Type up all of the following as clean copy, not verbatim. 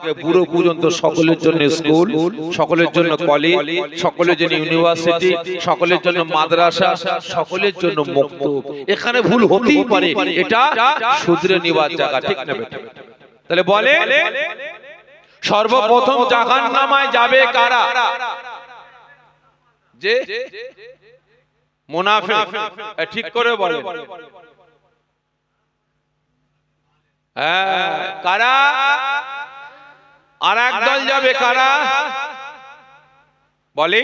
থেকে বুড়ো পর্যন্ত সকলের জন্য স্কুল, সকলের জন্য কলেজ, সকলের জন্য ইউনিভার্সিটি, সকলের জন্য মাদ্রাসা, সকলের জন্য মক্তব। এখানে ভুল হতেই পারে, এটা শুধরে নেওয়ার জায়গা, ঠিক না বেটা? তাহলে বলে সর্বপ্রথম জাহান্নামায় যাবে কারা? যে মুনাফিক। ঠিক করে বলে হ্যাঁ, কারা? আর একদল যাবে কারা? বলে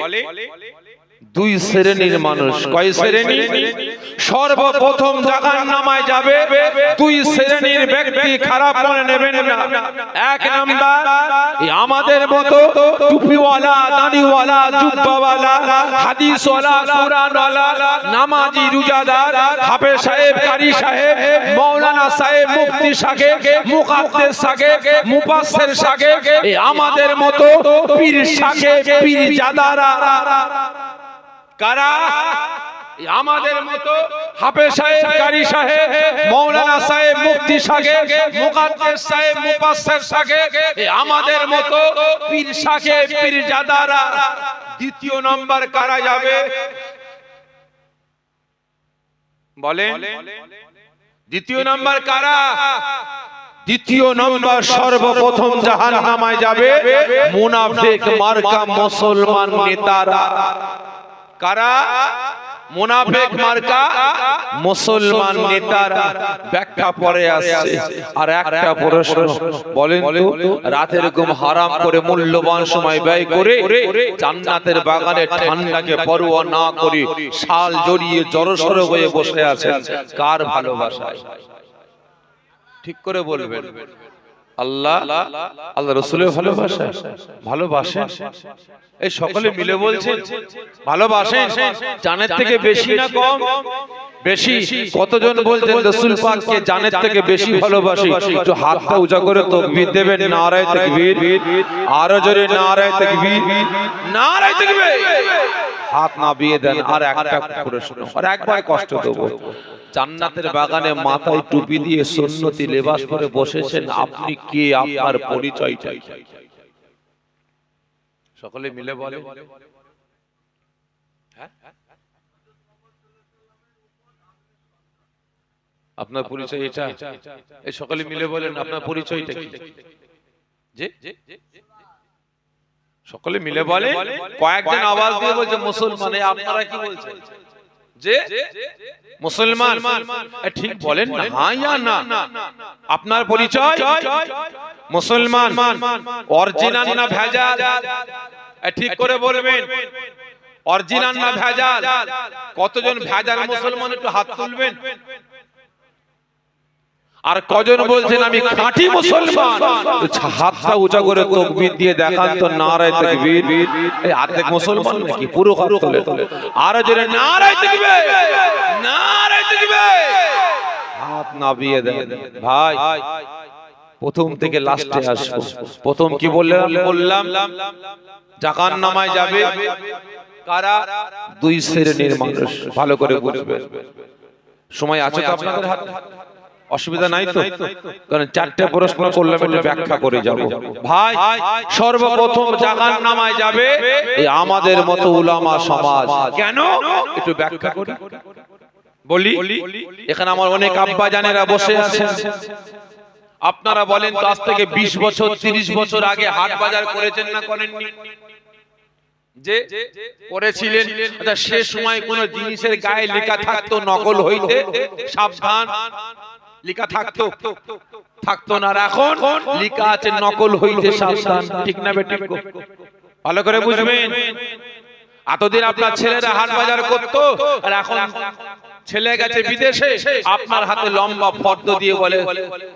দুই শ্রেণীর মানুষ। কয় শ্রেণী? সর্বপ্রথম জাহান্নামায় যাবে দুই শ্রেণীর ব্যক্তি, খারাপ মনে নেবেন না। এক নাম্বার আমাদের মতো টুপিওয়ালা, দাড়িওয়ালা, জুব্বাওয়ালা, হাদিসওয়ালা, কোরআনওয়ালা, নামাজি, রোজাদার, হাফেজ সাহেব, কারি সাহেব, মাওলানা সাহেব, মুফতি সাহেব, মুকাদ্দেস সাহেব, মুফাসসির সাহেব, আমাদের মতো পীর সাহেব, পীরজাদারা। কারা? আমাদের মতো হাফেজ সাহেব, কারি সাহেব, মাওলানা সাহেব, মুফতি সাহেব, মুকাদ্দেস সাহেব, মুফাসসির সাহেব, আমাদের মতো পীর সাহেব, পীরজাদারা। দ্বিতীয় নাম্বার কারা যাবে? বলেন দ্বিতীয় নাম্বার কারা? দ্বিতীয় নম্বর সর্বপ্রথম জাহান্নামায় যাবে মুনাফিক মার্কা মুসলমান নেতারা। কারা? মুনাফিক মার্কা মুসলমান নেতারা। ব্যাখ্যা পরে আসছে। আর একটা প্রশ্ন বলেন তো, রাতের ঘুম হারাম করে মূল্যবান সময় ব্যয় করে জান্নাতের বাগানে ঠান্ডাকে পরোয়া না করে শাল জড়িয়ে জড়সড় হয়ে বসে আছেন, কার ভালোবাসায়? ঠিক করে বলবেন। আল্লাহ, আল্লাহ রাসূলের ভালোবাসা, ভালোবাসেন? এই সকলে মিলে বলছেন ভালোবাসেন। জানের থেকে বেশি না কম? বেশি। কতজন বলছেন রাসূল পাককে জানের থেকে বেশি ভালোবাসি? একটু হাতটা উঁচা করে তাকবীর দেবেন। নারায়ে তাকবীর। আরো জোরে নারায়ে তাকবীর। নারায়ে তাকবীর। হাত নামিয়ে দেন। আর একটা প্রশ্ন, আর একবার কষ্ট দেবো। জান্নাতের বাগানে মাথায় টুপি দিয়ে সুন্নতি লেবাস পরে বসেছেন, আপনি কে? আপনার পরিচয়টা কি? সকলে মিলে বলে। আপনার পরিচয় এটা? এই সকলে মিলে বলেন আপনার পরিচয়টা কি? যে সকলে মিলে বলে। কয়েকজন আওয়াজ দিয়ে বলছে মুসলমান। আপনারা কি বলছেন? যে মুসলমান। ঠিক বলেন না, হ্যাঁ ইয়া না? আপনার পরিচয় মুসলমান। অরিজিনাল না ভেজাল? ঠিক করে বলবেন, অরিজিনাল না ভেজাল? কতজন ভেজাল মুসলমান একটু হাত তুলবেন। আর কজন বলছেন আমি খাঁটি মুসলমান? হাতটা উঁচা করে তাকবীর দিয়ে দেখান তো। নারায়ে তাকবীর। এই অর্ধেক মুসলমান নাকি পুরো হাত তোলে? আর জোরে নারায়ে তাকবীর, নারায়ে তাকবীর। হাত নামিয়ে দেন। ভাই প্রথম থেকে লাস্টে আসবো। প্রথম কি বললাম? জাহান্নামায় যাবে কারা? দুই শ্রেণীর মানুষ। ভালো করে বুঝবেন। সময় আছে তো আপনাদের হাতে? অসুবিধা নাই তো? কারণ চারটি প্রশ্ন করলাম, একটু ব্যাখ্যা করে যাব। ভাই সর্বপ্রথম জাহান্নামায় যাবে এই আমাদের মতো উলামা সমাজ। কেন? একটু ব্যাখ্যা করি বলি। এখানে আমার অনেক আব্বা জানেরা বসে আছেন। আপনারা বলেন তো, আজ থেকে 20 বছর 30 বছর আগে হাট বাজার করেছেন না করেননি? যে করেছিলেন, আচ্ছা সে সময় কোন জিনিসের গায়ে লেখা থাকতো নকল হইতে সাবধান? লেখা থাকতো? থাকতো না। এখন লেখা আছে নকল হইতে সাবধান। ঠিক না বেঠিক? ভালো করে বুঝবেন। এতদিন আপনার ছেলেরা হাট বাজার করতো, আর এখন ছেলে গেছে বিদেশে, আপনার হাতে লম্বা ফর্দ দিয়ে বলে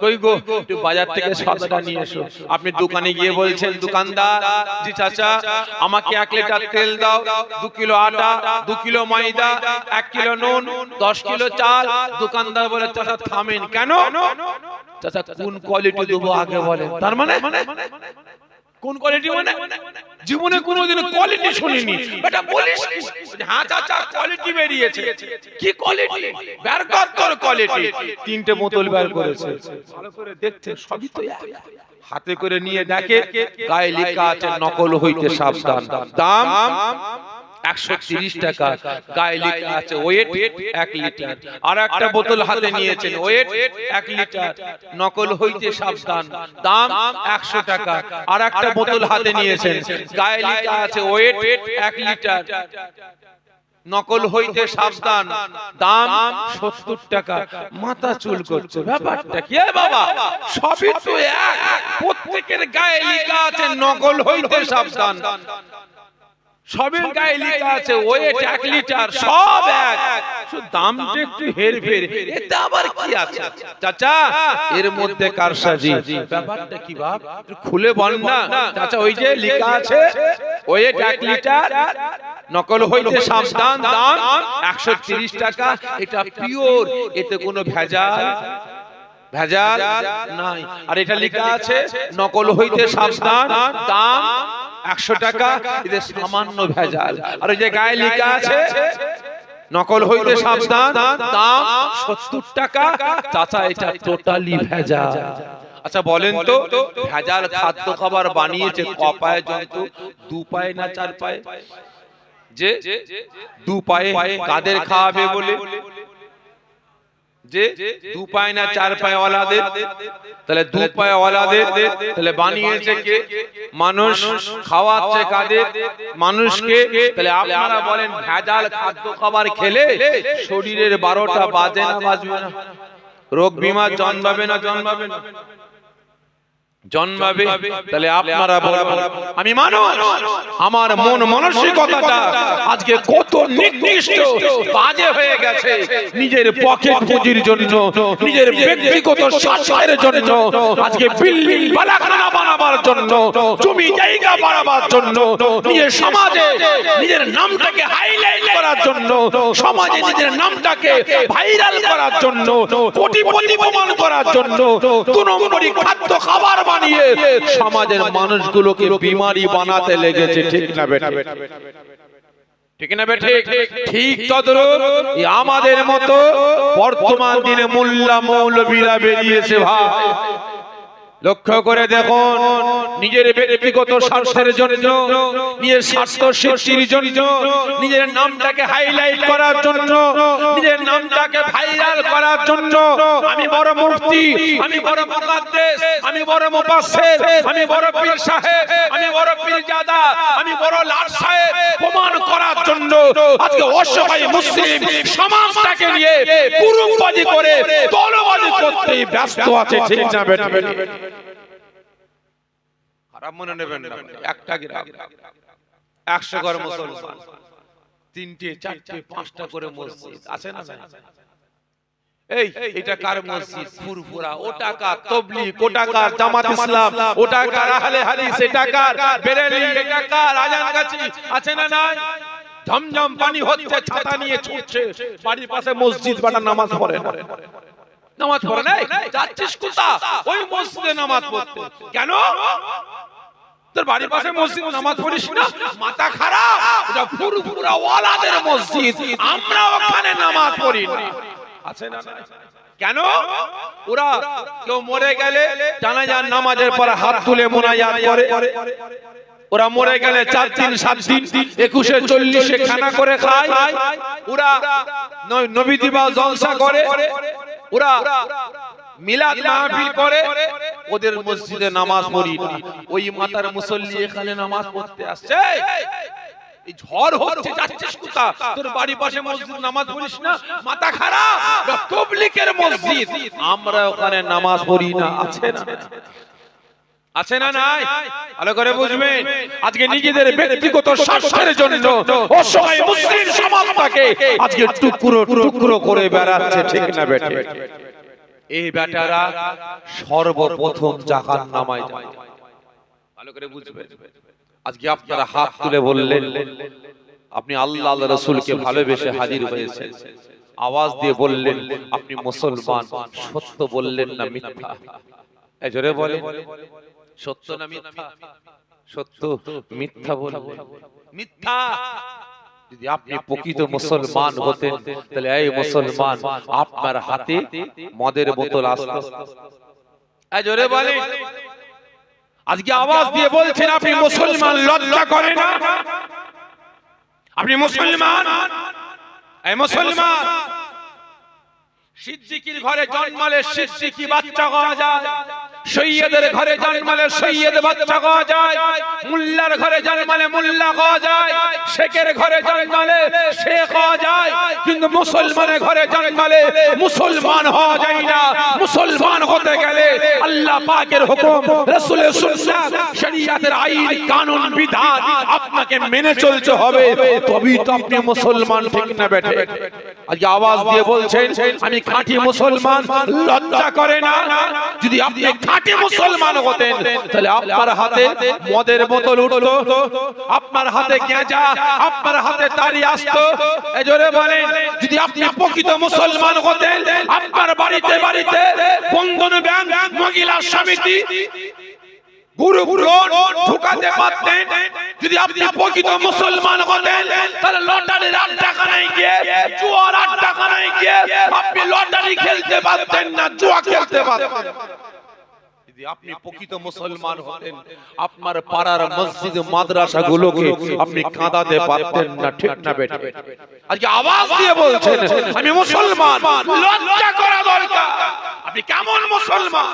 কই গো একটু বাজার থেকে সদাটা নিয়ে এসো। আপনি দোকানে গিয়ে বলছেন, দোকানদার জি চাচা আমাকে 1 লিটার তেল দাও, 2 কিলো আটা, 2 কিলো ময়দা, 1 কিলো নুন, 10 কিলো চাল। দোকানদার বলে চাচা থামেন। কেন? চাচা কোন কোয়ালিটি দেবো আগে বলে। তার মানে কোন কোয়ালিটি? মানে জীবনে কোনোদিন কোয়ালিটি শুনিনি। বেটা বলিস হ্যাঁ চাচা কোয়ালিটি বেরিয়েছে। কি কোয়ালিটি? বের কর তোর কোয়ালিটি। 3টে বোতল বের করেছে। ভালো করে দেখতে সবই তো এক। হাতে করে নিয়ে দেখে গায়ে লেখা আছে নকল হইতে সাবধান, দাম 130 টাকা, গায়ে লেখা আছে ওয়েট 1 লিটার। আর একটা বোতল হাতে নিয়েছেন, ওয়েট 1 লিটার, নকল হইতে সাবধান, দাম 100 টাকা। আর একটা বোতল হাতে নিয়েছেন, গায়ে লেখা আছে ওয়েট 1 লিটার, নকল হইতে সাবধান, দাম 70 টাকা। মাথা চুল করছে, ব্যাপারটা কি বাবা? সবই তো এক, প্রত্যেকের গায়ে লেখা আছে নকল হইতে সাবধান, সবের গায়ে লেখা আছে ওয়েট 1 লিটার, সব এক, শুধু দামটা একটু হেরফের। এতে আবার কি আছে চাচা? এর মধ্যে কারসাজি। ব্যাপারটা কি বাপ? একটু খুলে বল না চাচা। ওই যে লেখা আছে ওয়েট 1 লিটার, নকল হইতে সাবধান, দাম 130 টাকা, এটা পিওর, এতে কোনো ভেজাল নাই। আর এটা লেখা আছে নকল হইতে সাবধান, দাম 100 টাকা, এতে সামান্য ভেজাল। আর ওই যে গায়ে লেখা আছে নকল হইতে সাবধান, দাম 70 টাকা, চাচা এটা টোটালি ভেজাল। আচ্ছা বলেন তো, ভেজাল খাদ্য খাবার বানিয়েছে কপায় জন্তু, 2 পায়ে না 4 পায়ে? যে 2 পায়ে কাদের খাওয়াবে বলে? যে 2 পায়ে না 4 পায়ে ওয়ালাদের? তাহলে 2 পায়ে ওয়ালাদের, তাহলে বানিয়েছে কে? মানুষ, খাওয়াচ্ছে কাদের? মানুষকে। তাহলে আপনারা বলেন ভেজাল খাদ্য খাবার খেলে শরীরের 12টা বাজে না বাজবে না? রোগ বিমার জন্মাবে না জন্মাবে না? জন্মাবে। তাহলে আপনারা বলবেন আমি মানুষ, আমার মন মানসিকতাটা আজকে কত নিকৃষ্ট বাজে হয়ে গেছে। নিজের পকেট পুঁজির জন্য, নিজের ব্যক্তিগত স্বার্থের জন্য, আজকে বিল্ডিং বালাখানা বানাবার জন্য, জমি জায়গা বাড়াবার জন্য, নিজের সমাজে নিজের নামটাকে হাইলাইট করার জন্য, সমাজে নিজের নামটাকে ভাইরাল করার জন্য, কোটিপতি প্রমাণ করার জন্য 2 নম্বরই খাদ্য খাবার বানিয়ে সমাজের মানুষগুলোকে বিমারি বানাতে লেগেছে। ঠিক না বেটা? ঠিক না বেটা? ঠিক তদ্রূপ আমাদের মতো বর্তমান দিনে মোল্লা মৌলবীরা বেরিয়েছে ভাই। লক্ষ্য করে দেখুন, নিজের ব্যক্তিগত স্বার্থের জন্য, নিজের স্বার্থ সিদ্ধির জন্য, নিজের নামটাকে হাইলাইট করার জন্য, নিজের নামটাকে ভাইরাল করার জন্য, আমি বড় মুফতি, আমি বড় মুকাদ্দেস, আমি বড় মুফাসসির, আমি বড় পীর সাহেব, আমি বড় পীরজাদা, আমি বড় লাট সাহেব প্রমাণ করার জন্য আজকে অসহায় মুসলিম সমাজটাকে নিয়ে কুরুমবাজি করে দলবাজি করতেই ব্যস্ত আছে। ঠিক না বেটা? খারাপ মনে নেবেন না। একটা গ্রাম 100 ঘর মুসলমান, 3টে 4টে 5টা করে মসজিদ আছে না? এটা কার মসজিদ? ফুরফুরা। ওটা কার? তাবলীগ। ওটা কার? জামাত ইসলাম। ওটা কার? আহলে হাদিস। এটা কার? বেরেলি। এটা কার? আজানগাছি। আছে না নাই? ঝমঝম পানি হচ্ছে, ছাতা নিয়ে ছুটছে, বাড়ির পাশে মসজিদ, বাটা নামাজ পড়ে না। নামাজ পড়ে নাই? যাচ্ছিস কোথা? ওই মসজিদে নামাজ পড়তে। কেন? তোর বাড়ির পাশে মসজিদ, নামাজ পড়িস না? মাথা খারাপ? ওটা ফুরফুরা ওয়ালাদের মসজিদ, আমরা ওখানে নামাজ পড়ি না। আছে না? কেন? ওরা কেউ মরে গেলে জানাজার নামাজের পর হাত তুলে মুনাজাত করে। ওরা মরে গেলে 4 দিন 7 দিন 21 40 খানা করে খায়। ওরা নবী দিবা জলসা করে, ওরা মিলাদ মাহফিল করে, ওদের মসজিদে নামাজ পড়ি না। ওই মাতার মুসল্লি এখানে নামাজ পড়তে আসছে। এই ঝড় হচ্ছে, যাচ্ছিস কোথা? তোর বাড়ির পাশে মসজিদ, নামাজ পড়িস না? মাথা খারাপ? তাবলীগের মসজিদ, আমরা ওখানে নামাজ পড়ি না। আছে না? আছে না নাই? ভালো করে বুঝবেন। আজকে নিজেদের ব্যক্তিগত স্বার্থের জন্য অসহায় মুসলিম সমাজটাকে আজকে টুকরো টুকরো করে বেড়াচ্ছে। ঠিক না বেটা? এই বেটারা সর্বপ্রথম জাহান্নামে যায়। ভালো করে বুঝবেন। আজকে আপনারা হাত তুলে বললেন আপনি আল্লাহ আল্লাহ রাসূলকে ভালোবেসে হাজির হয়েছেন, আওয়াজ দিয়ে বললেন আপনি মুসলমান, সত্য বললেন না মিথ্যা? এই জোরে বলেন, সত্য না মিথ্যা? সত্য। মিথ্যা বললেন মিথ্যা। যদি আপনি প্রকৃত মুসলমান হতেন তাহলে এই মুসলমান আপনার হাতে মদের বোতল আসতো? এই জোরে বলেন। আজকে আওয়াজ দিয়ে বলছেন আপনি মুসলমান, লজ্জা করে না? আপনি মুসলমান, এই মুসলমান, সিদ্দিকীর ঘরে জন্মালে সিদ্দিকী বাচ্চা হওয়া যায়, সৈয়দের ঘরে জন্মালে সৈয়দ বাচ্চা হওয়া যায়, মুল্লার ঘরে জন্মালে মুল্লা হওয়া যায়, শেখের ঘরে জন্মালে শেখ হওয়া যায়, কিন্তু মুসলমানের ঘরে জন্মালে মুসলমান হওয়া যায় না। মুসলমান হতে গেলে আল্লাহ পাকের হুকুম, রাসূলের সুন্নাত, শরীয়তের আইন কানুন বিধান আপনাকে মেনে চলতে হবে, তবেই তো আপনি মুসলমান, ঠিক না বেঠে? আজকে আওয়াজ দিয়ে বলছেন আমি খাঁটি মুসলমান, লজ্জা করে না? যদি আপনি খাঁটি মুসলমান হতেন তাহলে আপনার হাতে মদের বোতল উঠতো, আপনার হাতে গেঁজা, আপনার হাতে তাড়ি আসতো। এই জোরে বলেন, যদি আপনি প্রকৃত মুসলমান হতেন আপনার বাড়িতে বাড়িতে বন্ধন ব্যাংক, মহিলা সমিতি, গ্রুপ লোন ঢুকাতে পারতেন। যদি আপনি প্রকৃত মুসলমান হতেন তাহলে লটারির আড্ডাখানায় গিয়ে, জুয়ার আড্ডাখানায় গিয়ে আপনি লটারি খেলতে পারতেন না, জুয়া খেলতে পারতেন। যদি আপনি প্রকৃত মুসলমান হতেন আপনার পাড়ার মসজিদ মাদ্রাসাগুলোকে আপনি কাঁদাতে পারতেন না, ঠিক না বেটা? আজকে আওয়াজ দিয়ে বলছেন আমি মুসলমান, লজ্জা করা দরকার। আপনি কেমন মুসলমান?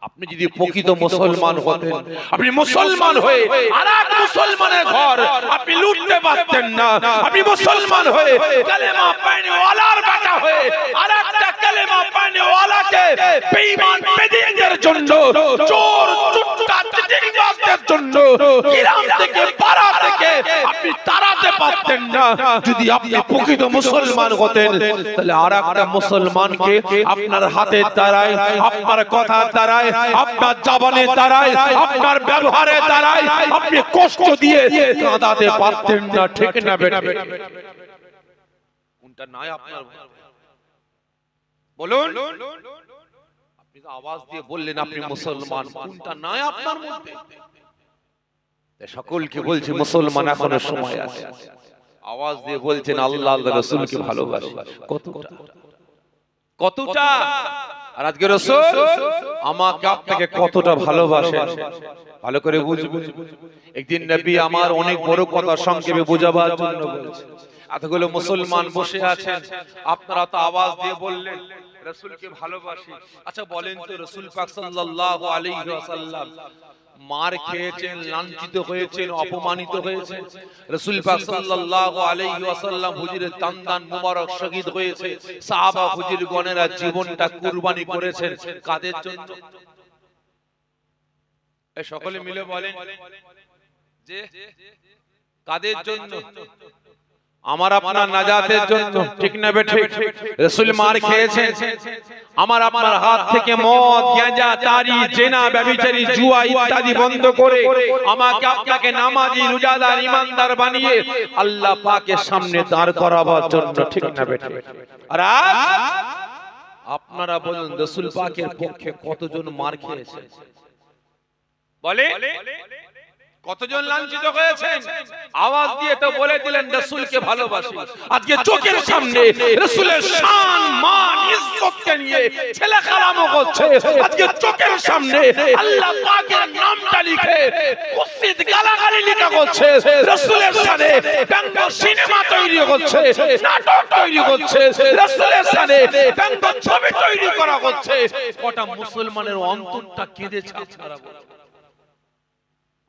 আপনি যদি প্রকৃত মুসলমান হতেন, আপনি মুসলমান হয়ে আরেক মুসলমানের ঘর আপনি লুটতে পারতেন না। আপনি মুসলমান হয়ে কালেমা পড়নেওয়ালার বেটা হয়ে আরেকটা কালেমা পড়নেওয়ালাকে বেঈমান বেদিনদের জন্য, চোর চুট্টা চিটিংবাজদের জন্য গ্রাম থেকে পাড়া থেকে আপনি তাড়াতে পারতেন না। যদি আপনি প্রকৃত মুসলমান হতেন তাহলে আরেকটা মুসলমানকে আপনার হাতের দ্বারাই, আপনার কথার দ্বারাই, আপনার জবানের দ্বারাই, আপনার ব্যবহারের দ্বারাই আপনি কষ্ট দিয়ে কাঁদাতে পারতেন না, ঠিক না বেটা? কোনটা নাই আপনার? বলুন। আপনি তো আওয়াজ দিয়ে বললেন আপনি মুসলমান, কোনটা নাই আপনার মধ্যে? সকলকে বলছি মুসলমান এখনো সময় আছে। আওয়াজ দিয়ে বলছেন আল্লাহ আল্লাহ রাসূলকে ভালোবাসি। কতটা কতটা? আর আজকে রাসূল আমাকে আপনাকে কতটা ভালোবাসেন ভালো করে বুঝবেন। একদিন নবী আমার অনেক বড় কথা সংক্ষেপে বোঝাবার জন্য বলেছেন। এতগুলো মুসলমান বসে আছেন, আপনারা তো আওয়াজ দিয়ে বললেন রাসূলকে ভালোবাসি। আচ্ছা বলেন তো রাসূল পাক সাল্লাল্লাহু আলাইহি ওয়াসাল্লাম মার খেয়েছেন, লাঞ্ছিত হয়েছেন, অপমানিত হয়েছেন। রাসূল পাক সাল্লাল্লাহু আলাইহি ওয়াসাল্লাম হুজুরের দান মুবারক শহীদ হয়েছে। সাহাবা হুজুরগণেরা জীবনটা কুরবানি করেছেন কাদের জন্য? এই সকলে মিলে বলেন যে কাদের জন্য? আমার আপনার নাজাতের জন্য, ঠিক না বেঠে? রাসূল মার খেয়েছেন, আমার আপনার হাত থেকে মদ, গাঁজা, তারি, জেনা, ব্যভিচারী, জুয়া ইত্যাদি বন্ধ করে আমাকে আপনাকে নামাজি, রোজাদার, ঈমানদার বানিয়ে আল্লাহ পাকের সামনে দাঁড় করাবার জন্য, ঠিক না বেঠে? আর আপনারা বলুন রাসূল পাকের পক্ষে কতজন মার খেয়েছে? বলে কতজন লাঞ্ছিত হয়েছেন? আওয়াজ দিয়ে তো বলে দিলেন রাসূলকে ভালোবাসি। আজকে চোখের সামনে রাসূলের শান, মান, ইজ্জতকে নিয়ে ছেলে খারামো করছে। আজকে চোখের সামনে আল্লাহ পাকের নামটা লিখে কুৎসিত গালাগালি লেখা করছে। রাসূলের শানে ব্যঙ্গ সিনেমা তৈরি হচ্ছে, নাটক তৈরি হচ্ছে, রাসূলের শানে ব্যঙ্গ ছবি তৈরি করা হচ্ছে। কটা মুসলমানের অন্তরটা কেঁদেছে আপনারা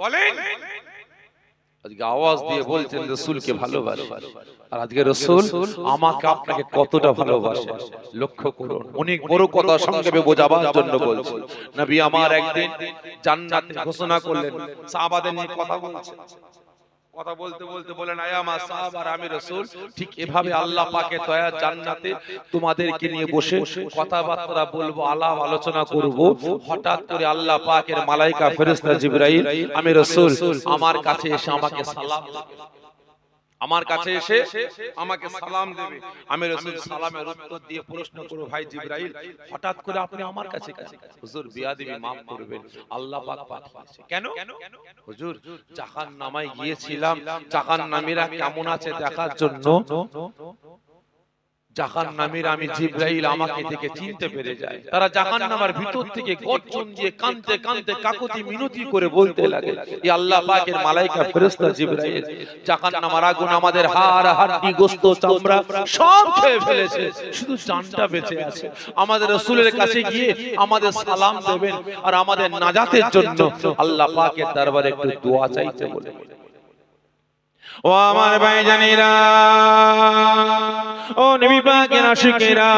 বলেন? আজকে আওয়াজ দিয়ে বলছেন রাসূলকে ভালোবাসি। আর আজকে রাসূল আমাকে আপনাকে কতটা ভালোবাসে লক্ষ্য করুন। অনেক বড় কথা সংক্ষেপে বোঝাবার জন্য বলছি। নবী আমার একদিন জান্নাতের ঘোষণা করলেন, সাহাবাদের নিয়ে কথা বলছেন। কথা বলতে বলতে বলেন আয়া মা সাহাবা, আমি রাসূল ঠিক এভাবে আল্লাহ পাকের দয়া জান্নাতে তোমাদেরকে নিয়ে বসে কথাবার্তা বলবো, আলাপ আলোচনা করব। হঠাৎ করে আল্লাহ পাকের মালায়েকা ফেরেশতা জিবরাইল আমি রাসূল আমার কাছে এসে আমাকে সালাম দেবে, আমার কাছে এসে আমাকে সালাম দেবে। আমি রাসূল সালামের উত্তর দিয়ে প্রশ্ন করব, ভাই জিবরাইল হঠাৎ করে আপনি আমার কাছে কেন? হুজুর বিয়াদবি maaf করবেন, আল্লাহ পাক পাঠিয়েছে। কেন? হুজুর জাহান্নামে গিয়েছিলাম, জাহান্নামীরা কেমন আছে দেখার জন্য। জাহান্নামীরা আমি জিবরাইল আমাকে দেখে চিনতে পেরে যায়। তারা জাহান্নামের ভিতর থেকে গর্জন দিয়ে কাঁদতে কাঁদতে কাকুতি মিনতি করে বলতে লাগে, এ আল্লাহ পাকের মালাইকা ফেরেশতা জিবরাইল, জাহান্নামের আগুন আমাদের হাড় হাড্ডি গোশত চামড়া সব খেয়ে ফেলেছে, শুধু জানটা বেঁচে আছে। আমাদের রাসূলের কাছে গিয়ে আমাদের সালাম দেবেন আর আমাদের নাজাতের জন্য আল্লাহ পাকের দরবারে একটু দোয়া চাইতে বলে। ও আমার ভাইজানেরা, ও নবী পাকের আশিকেরা,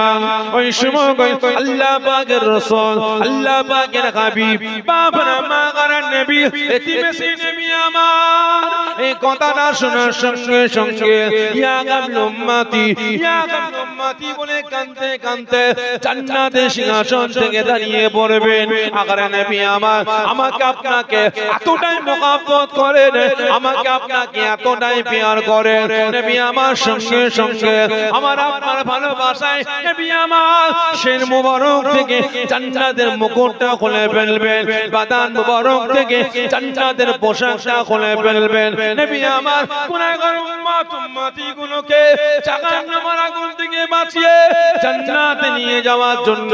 ওই সময় আল্লাহ পাকের রাসূল, আল্লাহ পাকের হাবিব, বাবার মাগার নবী, এতিমেসি নবী আমার এই কথাটা শোনার সঙ্গে সঙ্গে ইয়া কাবল উম্মতি, ইয়া কাবল উম্মতি বলে কাঁদতে কাঁদতে জান্নাতের সিংহাসন থেকে দাঁড়িয়ে পড়বেন। আগারে নবী আমার আমাকে আপনাকে এতটাই মোহাব্বত করেন, আমাকে আপনাকে এতটাই প্যার করেন, নবী আমার সঙ্গে সঙ্গে আমার আপনার ভালোবাসায় নবী আমার শের মুবারক থেকে জান্নাতের মুকুটটা খুলে ফেলবেন, বাদান মুবারক থেকে জান্নাতের পোশাকটা খুলে ফেলবেন। নবী আমার গুনাহগার উম্মত উম্মতি গুলোকে জাহান্নামের আগুন থেকে বাঁচিয়ে জান্নাতে নিয়ে যাওয়ার জন্য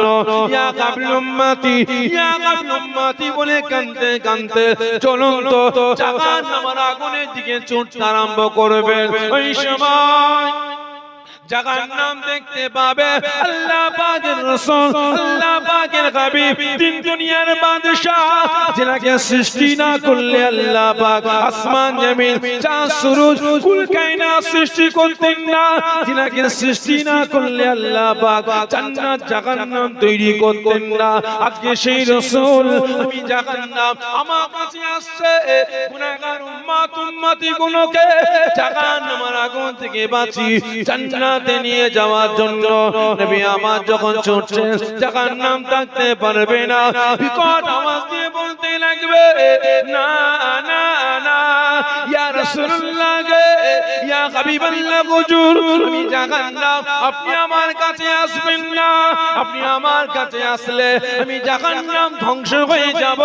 ইয়া কাবিল উম্মতি, ইয়া কাবিল উম্মতি বলে কাঁদতে কাঁদতে চলুন তো জাহান্নামের আগুনের দিকে ছুটতে আরম্ভ করবেন। ওই সময় জাহান্নাম দেখতে পাবে আল্লাহ পাকের রাসূল, আল্লাহ পাকের হাবিব, তিন দুনিয়ার বাদশা, যিনাকে সৃষ্টি না করলে আল্লাহ পাক আসমান জমিন চাঁদ সূরজ কুল কায়নাত সৃষ্টি করতেন না, যিনাকে সৃষ্টি না করলে আল্লাহ পাক জান্নাত জাহান্নাম তৈরি করতেন না। আজকে সেই রাসূল আমি জাহান্নাম আমার কাছে আসছে গুনাহগার উম্মত উম্মতি গুলোকে জাহান্নামের আগুন থেকে বাঁচিয়ে জান্নাত নিয়ে যাওয়ার জন্য। নবী আমার যখন ছুটছেন জাহান্নাম থাকতে পারবে না, বিকট আওয়াজ দিয়ে বলতে লাগবে, না না না ইয়া রাসূলুল্লাহ গে, ইয়া হাবিবাল্লাহ হুজুর, আমি জাহান্নাম, আপনি আমার কাছে আসবেন না, আপনি আমার কাছে আসলে আমি জাহান্নাম ধ্বংস হয়ে যাব,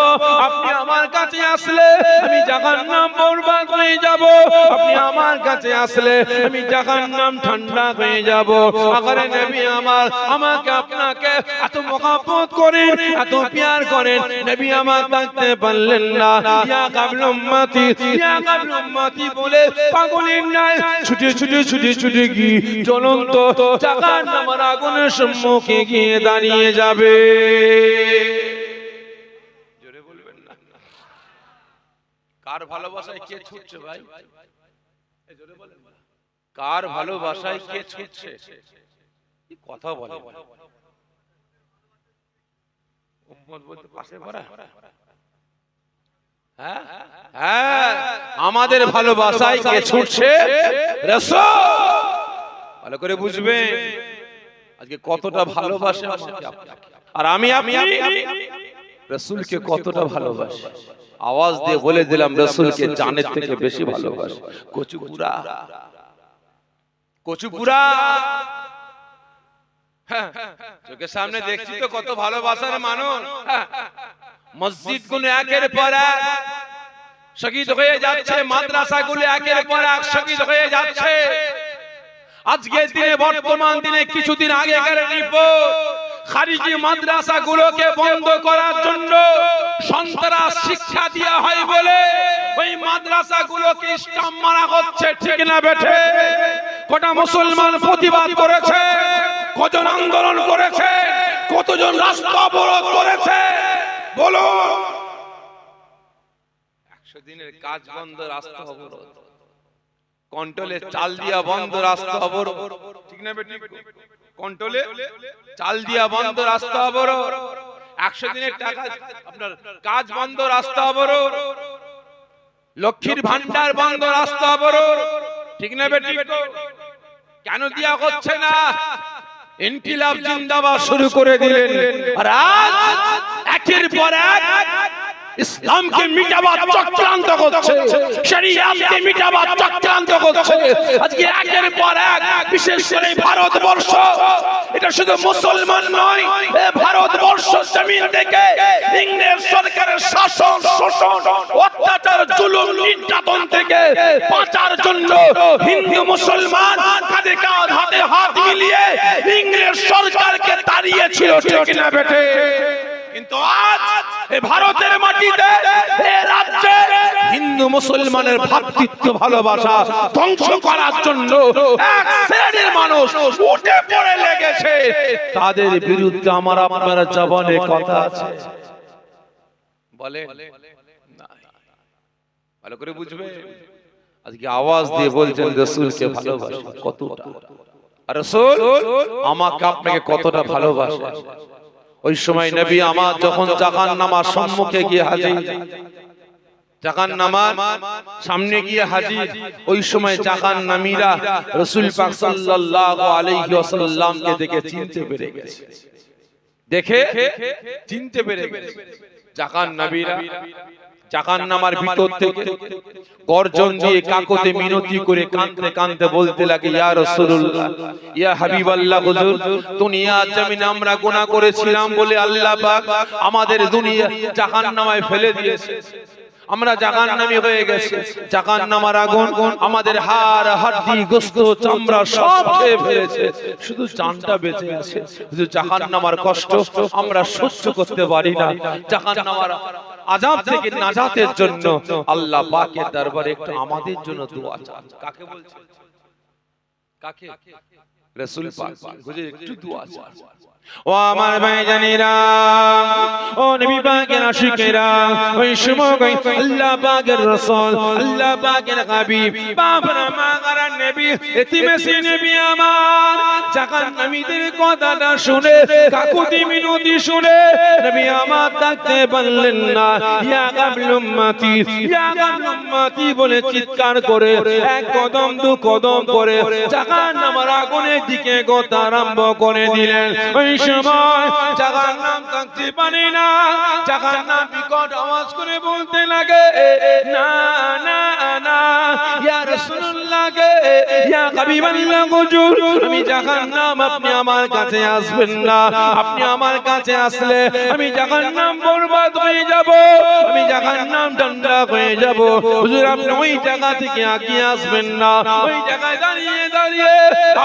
আপনি আমার কাছে আসলে আমি জাহান্নাম বরবাদ হয়ে যাব, আপনি আমার কাছে আসলে আমি জাহান্নাম ঠান্ডা হয়ে যাব। আগারে নবী আমার আমাকে আপনাকে এত মহব্বত করেন, এত প্যার করেন, নবী আমার থাকতে পারলেন না। ইয়া কাবিল উম্মতি, ইয়া কাবিল উম্মতি বলে পাগলের ন্যায় ছুটে ছুটে ছুটে ছুটে গিয়ে জ্বলন্ত জাহান্নামের আগুনের সম্মুখে গিয়ে দাঁড়িয়ে যাবে। জোরে বলবেন না, কার ভালোবাসায় কে ছুটছে ভাই? জোরে বলেন, কার ভালোবাসায় কে ছুটছে? কথা বলে উম্মত বলতে পাশে পড়া। হ্যাঁ হ্যাঁ, আমাদের ভালোবাসায় কে ছুটছে? রাসূল। ভালো করে বুঝবেন আজকে কতটা ভালোবাসে আমাকে আপনাকে, আর আমি আপনি রাসূলকে কতটা ভালোবাসি। আওয়াজ দিয়ে বলে দিলাম রাসূলকে জানের থেকে বেশি ভালোবাসি। কচুপুরা কচুপুরা চোখের সামনে দেখছি তো কত ভালোবাসার মানুষ। মসজিদ গুলো একের পর এক শহীদ হয়ে যাচ্ছে, মাদ্রাসা গুলো একের পর এক শহীদ হয়ে যাচ্ছে। আজকের দিনে বর্তমান দিনে কিছুদিন আগেকার রিপোর্ট, খারিজি মাদ্রাসা গুলোকে বন্ধ করার জন্য সন্ত্রাস শিক্ষা দেওয়া হয় বলে ওই মাদ্রাসা গুলোকে স্টাম্প মারা হচ্ছে, ঠিক না বেঠে? কটা মুসলমান প্রতিবাদ করেছে, কজন আন্দোলন করেছে, কতজন রাস্তা অবরোধ করেছে বলো? 100 দিনের কাজ বন্ধ, রাস্তা অবরোধ, কন্ট্রোলে চাল দিয়া বন্ধ, রাস্তা অবরোধ, ঠিক না বেটি? কন্ট্রোলে চাল দিয়া বন্ধ, রাস্তা অবরোধ। 100 দিনের টাকা আপনার কাজ বন্ধ, রাস্তা অবরোধ। লক্ষ্মীর ভান্ডার বন্ধ, রাস্তা অবরোধ, ঠিক না বেটি? কেন দিয়া হচ্ছে না? ইনকিলাব জিন্দাবাদ শুরু করে দিলেন, আর আজ একের পর এক ইসলামকে মিটাবার চক্রান্ত করছে, শরিয়াতকে মিটাবার চক্রান্ত করছে। আজকে একের পর এক, বিশেষ করে ভারতবর্ষ, এটা শুধু মুসলমান নয়, ভারতবর্ষ জমিন থেকে ইংরেজ সরকারের শাসন, শোষণ, অত্যাচার, জুলুম নির্যাতন থেকে বাঁচার জন্য হিন্দু মুসলমান কাঁধে কাঁধ হাতে হাত মিলিয়ে ইংরেজ সরকারকে তাড়িয়েছিল, ঠিক না বেটে? কিন্তু আজ এই ভারতের মাটিতে এই রাজ্যে হিন্দু মুসলমানের ভ্রাতৃত্ব ভালোবাসা ধ্বংস করার জন্য এক শ্রেণীর মানুষ উঠে পড়ে লেগেছে। তাদের বিরুদ্ধে আমার আপনার জবানে কথা আছে, বলে ভালো করে বুঝবে। আজকে আওয়াজ দিয়ে বলছেন রাসূলকে ভালোবাসি কতটা, আর রাসূল আমাকে আপনাকে কতটা ভালোবাসে। ওই সময় নবী আমার যখন জাহান্নামের সম্মুখে গিয়ে হাজির, জাহান্নামের সামনে গিয়ে হাজির, ওই সময় জাহান্নামীরা রাসূল পাক সাল্লাল্লাহু আলাইহি ওয়াসাল্লামকে দেখে চিনতে পেরে গেছে, দেখে চিনতে পেরে গেছে। জাহান্নামীরা জাহান্নামের ভিতর থেকে গর্জন দিয়ে কাকতে মিনতি করে কাঁদতে কাঁদতে বলতে লাগে, ইয়া রাসূলুল্লাহ, ইয়া হাবিবাল্লাহ, হুজুর দুনিয়া জমিনে আমরা গুনাহ করেছিলাম বলে আল্লাহ পাক আমাদের দুনিয়া জাহান্নামে ফেলে দিয়েছে, আমরা জাহান্নামী হয়ে গেছি। জাহান্নামের আগুন আমাদের হাড় হাড্ডি গোশত চামড়া সব খেয়ে ফেলেছে, শুধু জানটা বেঁচে আছে। শুধু জাহান্নামের কষ্ট আমরা সহ্য করতে পারি না। জাহান্নামের আযাব থেকে নাজাতের জন্য আল্লাহ পাকের দরবারে একটু আমাদের জন্য দোয়া চান। কাকে বলছে? কাকে? রাসূল পাক বুঝে একটু দোয়া চান। ও আমার ভাইজানেরা, ও নবী পাকের আশিকেরা, ওই সময় আল্লাহ পাকের রাসূল, আল্লাহ পাকের হাবিব, বাবরা মাগার নবী, এতিমেসি নবী আমার জাহান্নামীদের কথাটা শুনে, কাকুতি মিনতি শুনে নবী আমার ডাকতে পারলেন না, ইয়া কাবল উম্মতি, ইয়া কাবল উম্মতি বলে চিৎকার করে এক কদম দু কদম করে জাহান্নামের আগুনের দিকে গোতা আরম্ভ করে দিলেন। ওই সময় জাহান্নাম থাকতে পারে না, জাহান্নাম বিকট আওয়াজ করে বলতে লাগে, না না না, ইয়া রাসূলুল্লাহ গে, ইয়া হাবিবাল্লাহ হুজুর, আমি জাহান্নাম, আপনি আমার কাছে আসবেন না, আপনি আমার কাছে আসলে আমি জাহান্নাম বরবাদ হয়ে যাব, আমি জাহান্নাম ঠান্ডা হয়ে যাব। হুজুর আপনি ওই জায়গা থেকে আগিয়ে আসবেন না, ওই জায়গায় দাঁড়িয়ে দাঁড়িয়ে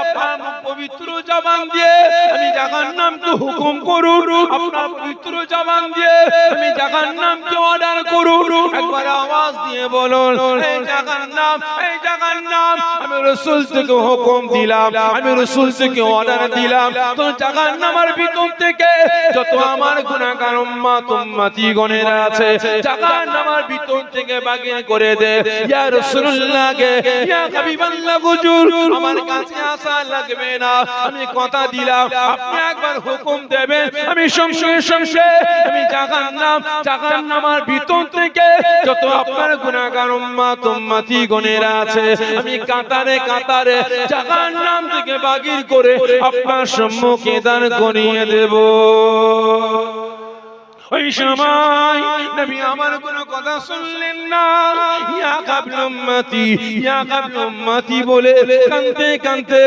আপনার পবিত্র জবান দিয়ে আমি জাহান্নামকে হুকুম করুন, আপনার পবিত্র জবান দিয়ে আমি জাহান্নামকে অর্ডার করুন। একবার আওয়াজ দিয়ে বলুন, এই জাহান্নাম, এই জাহান্নাম, আমি রাসূল থেকে হুকুম দিলাম, আমি রাসূল থেকে অর্ডার দিলাম, তো জাহান্নামের ভিতর থেকে যত আমার গুনাহগার উম্মত উম্মতি গণেরা আছে জাহান্নামের ভিতর থেকে বাগির করে দে। ইয়া রাসূলুল্লাহ গে, ইয়া হাবিবাল্লাহ হুজুর, আমার কাছে আসা লাগবে না, আমি কথা দিলাম, আপনি একবার হুকুম দেবেন, আমি সঙ্গে সঙ্গে আমি জাহান্নামের ভিতর থেকে যত আপনার গুনাহগার উম্মত উম্মতি গণেরা আছে আমি কাতারে কাতারে জাহান্নাম থেকে বাগির করে আপনার সম্মুখে দাঁড় করিয়ে দেব। ওই সময় নবী আমার কোনো কথা শুনলেন না, ইয়া কাবল উম্মতি, ইয়া কাবল উম্মতি বলে কাঁদতে কাঁদতে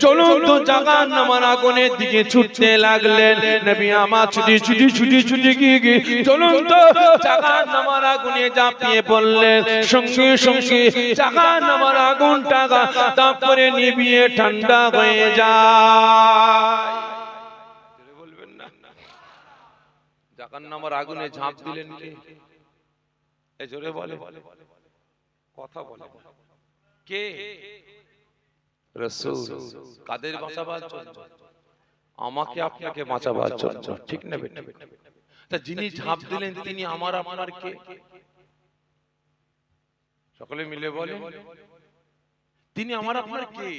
জ্বলন্ত জাহান্নামের আগুনের দিকে ছুটতে লাগলেন। নবী আমার ছুটি ছুটি ছুটি ছুটি গিয়ে জ্বলন্ত জাহান্নামের আগুনে ঝাঁপিয়ে পড়লেন। সঙ্গে সঙ্গে জাহান্নামের আগুনটা তারপরে নিভিয়ে ঠান্ডা হয়ে যায়। জাহান্নামের আগুনে ঝাঁপ দিলেন কে? এই জোরে বলে, কথা বলে কে? রাসূল। কাদের বাঁচাবার জন্য? আমাকে আপনাকে বাঁচাবার জন্য, ঠিক না বেটা? তা যিনি ঝাঁপ দিলেন তিনি আমার আপনার কে? সকলে মিলে বলেন, তিনি আমার আপনার কে?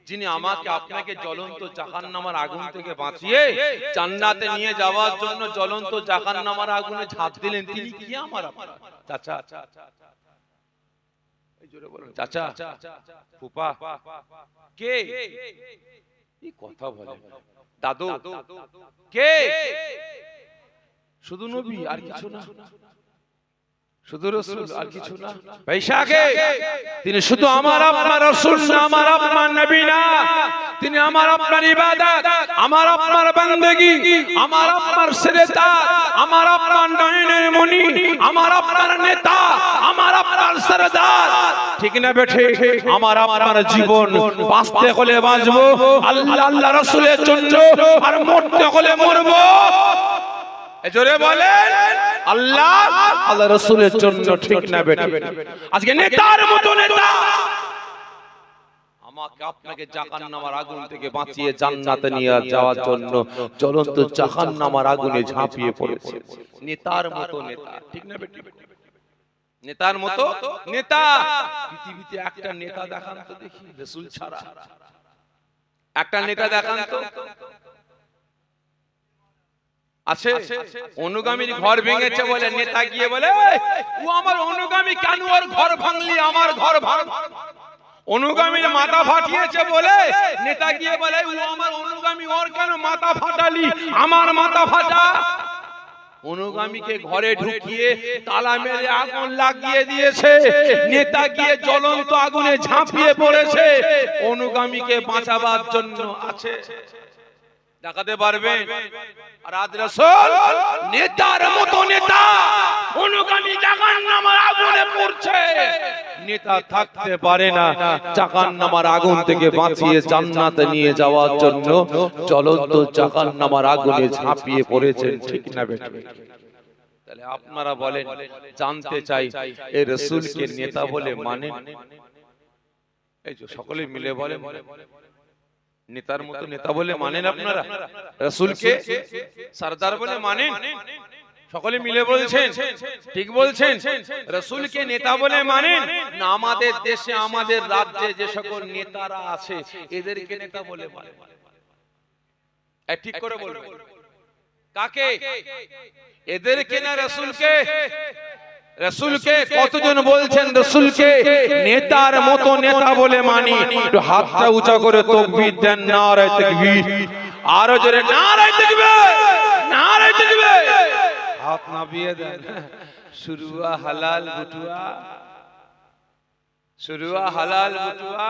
যিনি আমাকে আপনাকে জ্বলন্ত জাহান্নামের আগুন থেকে বাঁচিয়ে জান্নাতে নিয়ে যাওয়ার জন্য জ্বলন্ত জাহান্নামের আগুনে ঝাঁপ দিলেন, তিনি কি আমার আপনার? চাচা, এই জোরে বলুন, চাচা, ফুপা, কে? এই কথা বলে, দাদু, কে? শুধু নবী আর কিছু না, শুধু রাসূল আর কিছু না। বৈশাখে তিনি শুধু আমার আপনার রাসূল না, আমার আপনার নবী না, তিনি আমার আপনার ইবাদত, আমার আপনার বান্দেগী, আমার আপনার সেরেতা, আমার আপনার নয়নের মণি, আমার আপনার নেতা, আমার আপনার আপনার সরদার, ঠিক না বেঠে? আমার আপনার জীবন বাঁচতে হলে বাঁচবো আল্লাহ আল্লাহ রাসূলের জন্য, আর মরতে হলে মরবো জোরে বলেন আল্লাহ আল্লাহ রাসূলের জন্য, ঠিক না বেঠে? আজকে নেতার মতো নেতা আমাকে আপনাকে জাহান্নামের আগুন থেকে বাঁচিয়ে জান্নাতে নিয়ে যাওয়ার জন্য জ্বলন্ত জাহান্নামের আগুনে ঝাঁপিয়ে পড়েছে। নেতার মতো নেতা, ঠিক না বেটি? নেতার মতো নেতা। পৃথিবীতে একটা নেতা দেখান তো দেখি, রাসূল ছাড়া একটা নেতা দেখান তো আছে? অনুগামীর ঘর ভেঙেছে বলে নেতা গিয়ে বলে ও আমার অনুগামী, কেন ওর ঘর ভাঙলি, আমার ঘর ভাঙ। অনুগামীর মাথা ফাটিয়েছে বলে নেতা গিয়ে বলে ও আমার অনুগামী, ওর কেন মাথা ফাটালি, আমার মাথা ফাটা। অনুগামীকে ঘরে ঢুকিয়ে তালা মেরে আগুন লাগিয়ে দিয়েছে, নেতা গিয়ে জ্বলন্ত আগুনে ঝাঁপিয়ে পড়েছে অনুগামীকে বাঁচাবার জন্য। আছে দেখাতে পারবেন? আর আজ রাসূল নেতার মতো নেতা, অনুগামী জাহান্নামের আগুনে পড়ছে, নেতা থাকতে পারে না জাহান্নামের আগুন থেকে বাঁচিয়ে জান্নাতে নিয়ে যাওয়ার জন্য জ্বলন্ত জাহান্নামের আগুনে ঝাঁপিয়ে পড়েছেন, ঠিক না বেটা? তাহলে আপনারা বলেন, জানতে চাই এই রাসূলকে নেতা বলে মানেন? এই যে সকলে মিলে বলেন, নেতার মতো নেতা বলে মানেন আপনারা? রাসূলকে সরদার বলে মানেন? সকলে মিলে বলছেন, ঠিক বলছেন? রাসূলকে নেতা বলে মানেন না আমাদের দেশে আমাদের রাজ্যে যে সকল নেতারা আছে এদেরকে নেতা বলে মানেন? ঠিক করে বলবেন কাকে? এদেরকে না রাসূলকে? রাসূলকে কতজন বলছেন রাসূলকে নেতার মতো নেতা বলে মানি? একটু হাতটা উঁচা করে তাকবীর দেন, নারায়ে তাকবীর। আরো জোরে নারায়ে তাকবীর, নারায়ে তাকবীর। হাত নামিয়ে দেন। শুরুয়া হালাল বুটুয়া, শুরুয়া হালাল বুটুয়া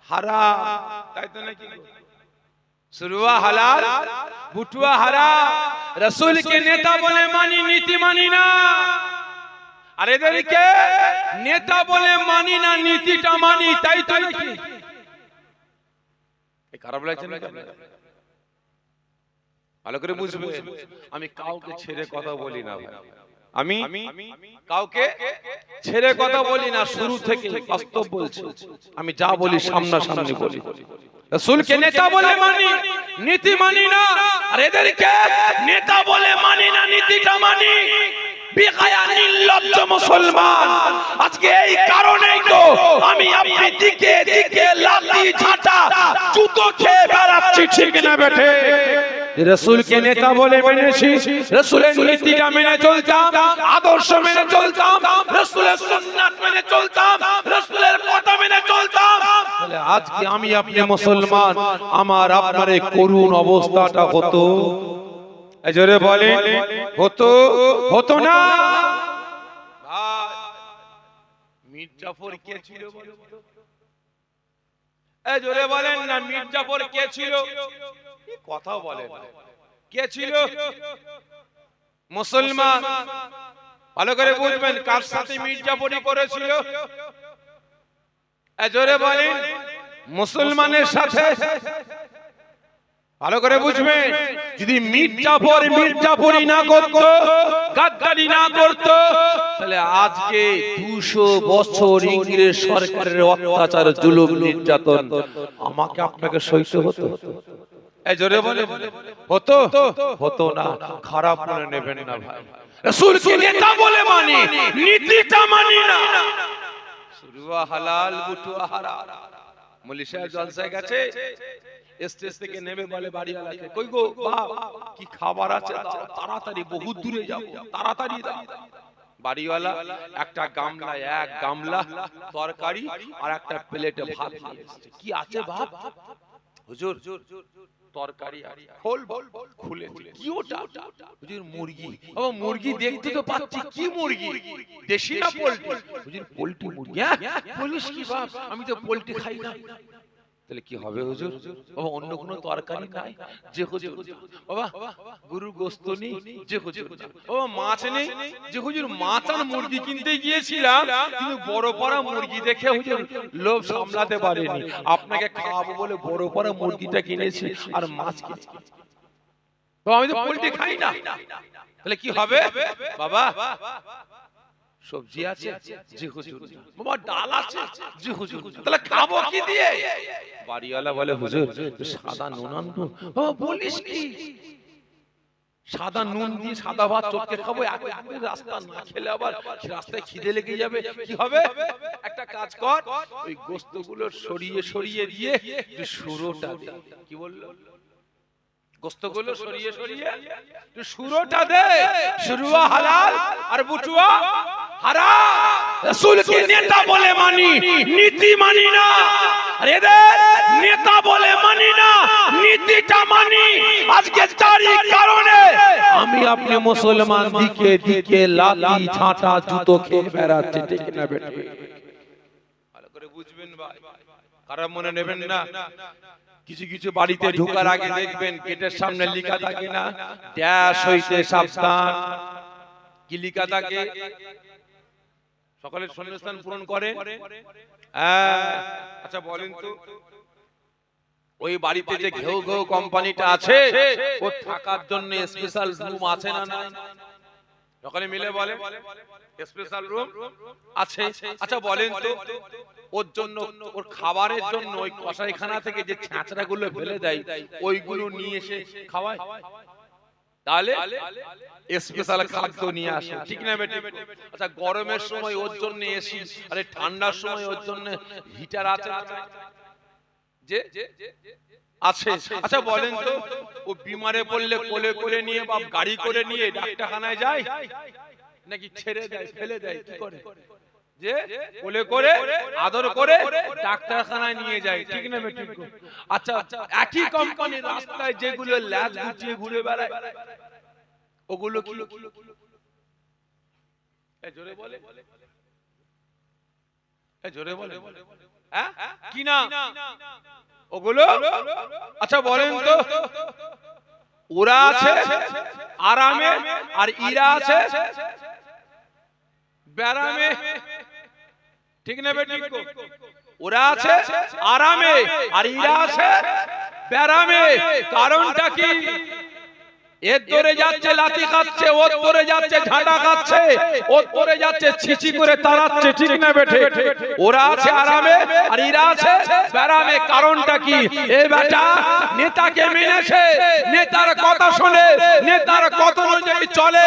হারাম, তাই তো নাকি? শুরুয়া হালাল বুটুয়া হারাম। রাসূলকে নেতা বলে মানি, নীতি মানি না। আর এদেরকে নেতা বলে মানি না, নীতিটা মানি, তাই তো নাকি? খারাপ লাগছে না? ভালো করে বুঝবে, আমি কাউকে ছেড়ে কথা বলি না ভাই, আমি কাউকে ছেড়ে কথা বলি না, শুরু থেকে বাস্তব বলছি। আমি যা বলি সামনাসামনি বলি। রাসূলকে নেতা বলে মানি, নীতি মানি না। আর এদেরকে নেতা বলে মানি না, নীতিটা মানি। বেগায়া নির্লজ্জ মুসলমান, আজকে এই কারণেই তো আমি আপনি দিকে দিকে লাঠি ঝাঁটা জুতো খেয়ে বেড়াচ্ছি, ঠিক না বেঠে? রাসূলকে নেতা বলে মেনেছি, রাসূলের নীতিটা মেনে চলতাম, আদর্শ মেনে চলতাম, রাসূলের সুন্নাত মেনে চলতাম, রাসূলের কথা মেনে চলতাম। তাহলে আজকে আমি আপনি মুসলমান, আমার আপনার এই করুণ অবস্থাটা হতো? জোরে বলেন, হতো? হতো না? ভাই মীর জাফর কে ছিল? জোরে বলেন না, মীর জাফর কে ছিল? কথা বলেন, কে ছিল? মুসলমান। ভালো করে বুঝবেন কার সাথে মীর জাফরি করেছিল। জোরে বলেন, মুসলমানের সাথে। ভালো করে বুঝবেন, যদি মীর জাফরি না করত, গাদ্দারি না করত, তাহলে আজকে 200 বছর ইংরেজ সরকারের অত্যাচার, জুলুম, নির্যাতন আমাকে আপনাকে সইতে হতো? জোরে বলে হতো? হতো না। খারাপ মনে নেবেন না ভাই, রাসূলকে নেতা বলে মানি, নীতিটা মানি না। শুরুয়া হালাল বুটুয়া হারাম। মৌলভী সাহেব জলসায় গেছে, স্টেজ থেকে নেমে বলে বাড়িওয়ালাকে, কই গো বাপ, কি খাবার আছে দাও, তাড়াতাড়ি, বহুত দূরে যাব, তাড়াতাড়ি দাও। বাড়িওয়ালা একটা গামলা, এক গামলা তরকারি আর একটা প্লেটে ভাত নিয়ে এসেছে। কি আছে বাপ? হুজুর তরকারি আছে। খোল, খুলে কি ওটা? হুজুর মুরগি। ও মুরগি দেখতে তো পাচ্ছি, কি মুরগি? দেশি না পোল্ট্রি? হুজুর পোল্ট্রি মুরগি। হ্যাঁ বলিস কি বাপ, আমি তো পোল্ট্রি খাই না। তাহলে কি হবে হুজুর? বাবা অন্য কোনো তরকারি নাই? যে হুজুর। বাবা গরুর গোশত নেই? যে হুজুর। বাবা মাছ নেই? যে হুজুর। মাছ আর মুরগি কিনতে গিয়েছিলাম, কিন্তু বড় পাড়া মুরগি দেখে হুজুর লোভ সামলাতে পারিনি, আপনাকে খাওয়াবো বলে বড় পাড়া মুরগিটা কিনেছি আর মাছ কিনেছি। তো আমি তো পোল্ট্রি খাই না, তাহলে কি হবে? বাবা সবজি আছে? জি হুজুর। বাবা ডাল আছে? জি হুজুর। তাহলে খাবো কি দিয়ে? বাড়িওয়ালা বলে হুজুর সাদা নুন আনবো। বাবা বলিস কি? সাদা নুন দিয়ে সাদা ভাত চটকে খাবো, একবারে রাস্তা না খেলে আবার রাস্তায় খিদে লেগে যাবে, কি হবে? একটা কাজ কর, ওই গোশতগুলো সরিয়ে সরিয়ে দিয়ে একটু সুরোটা দে। কি বললো? গোশতগুলো সরিয়ে সরিয়ে একটু সুরোটা দে। সুরুয়া হালাল আর বুটুয়া হারাম। রাসূলকে নেতা বলে মানি, নীতি মানি না। আর এদের নেতা বলে মানি না, নীতিটা মানি। আজকে তারই কারণে আমি আপনি মুসলমান দিকে দিকে লাঠি ঝাঁটা জুতো খেয়ে বেড়াচ্ছে, ঠিক না বেটা? ভালো করে বুঝবেন ভাই, খারাপ মনে নেবেন না। কিছু কিছু বাড়িতে ঢোকার আগে দেখবেন গেটের সামনে লেখা থাকে না, ড্যাশ হইতে সাবধান। কি লেখা থাকে? সকলের শূন্যস্থান পূরণ করে। আচ্ছা বলেন তো, ওই বাড়িতে যে ঘেউ ঘেউ কোম্পানিটা আছে, ও থাকার জন্য স্পেশাল রুম আছে না নাই? সকলে মিলে বলে স্পেশাল রুম আছে। আচ্ছা বলেন তো, ওর জন্য ওর খাবারের জন্য ওই কসাইখানা থেকে যে ছ্যাঁচড়া গুলো ফেলে দেয়, ওইগুলো নিয়ে এসে খাওয়ায়। তাহলে স্পেশাল খাদ্য নিয়ে আসে, ঠিক না বেটি? আচ্ছা গরমের সময় ওর জন্য এসি, আরে ঠান্ডার সময় ওর জন্য হিটার আছে না? যে আছে। আচ্ছা বলেন তো, ও বিমারে পড়লে কোলে করে নিয়ে বা গাড়ি করে নিয়ে ডাক্তারখানায় যায় নাকি ছেড়ে দেয়, ফেলে দেয়? কি করে? যে কোলে করে আদর করে ডাক্তারখানায় নিয়ে যায়, ঠিক না বেটি? আচ্ছা একই কোম্পানির রাস্তায় যেগুলো ল্যাজ গুটিয়ে ঘুরে বেড়ায়, ওগুলো কি? জোরে বলে, জোরে বলে, হ্যাঁ কি না ওগুলো? আচ্ছা বলেন তো, ওরা আছে আরামে আর ইরা আছে ব্যারামে, ঠিক না বেটি? ওরা আছে আরামে আর ইরা আছে ব্যারামে। কারণটা কি? এর ধরে যাচ্ছে লাঠি খাচ্ছে, ওর ধরে যাচ্ছে ঝাঁটা খাচ্ছে, ওর ধরে যাচ্ছে ছিচি করে তাড়াচ্ছে, ঠিক না বেঠে? ওরা আছে আরামে আর ইরা আছে ব্যারামে। কারণটা কি? এ বেটা নেতাকে মেনেছে, নেতার কথা শুনে, নেতার কথা অনুযায়ী চলে,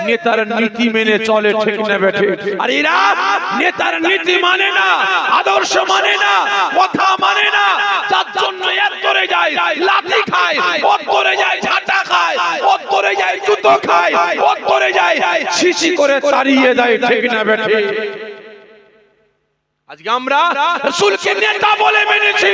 নেতার নীতি মেনে চলে, ঠিক না বেঠে? আর ইরা নেতার নীতি মানে না, আদর্শ মানে না, কথা মানে না, যার জন্য এর ধরে যায় লাঠি খায়, ওর ধরে যায় ঝাঁটা খায়, ওর ধরে যায় জুতো খায়, ওর ধরে যায় ছিচি করে তাড়িয়ে দেয়, ঠিক না বেঠে? আজকে আমরা রাসূলকে নেতা বলে মেনেছি,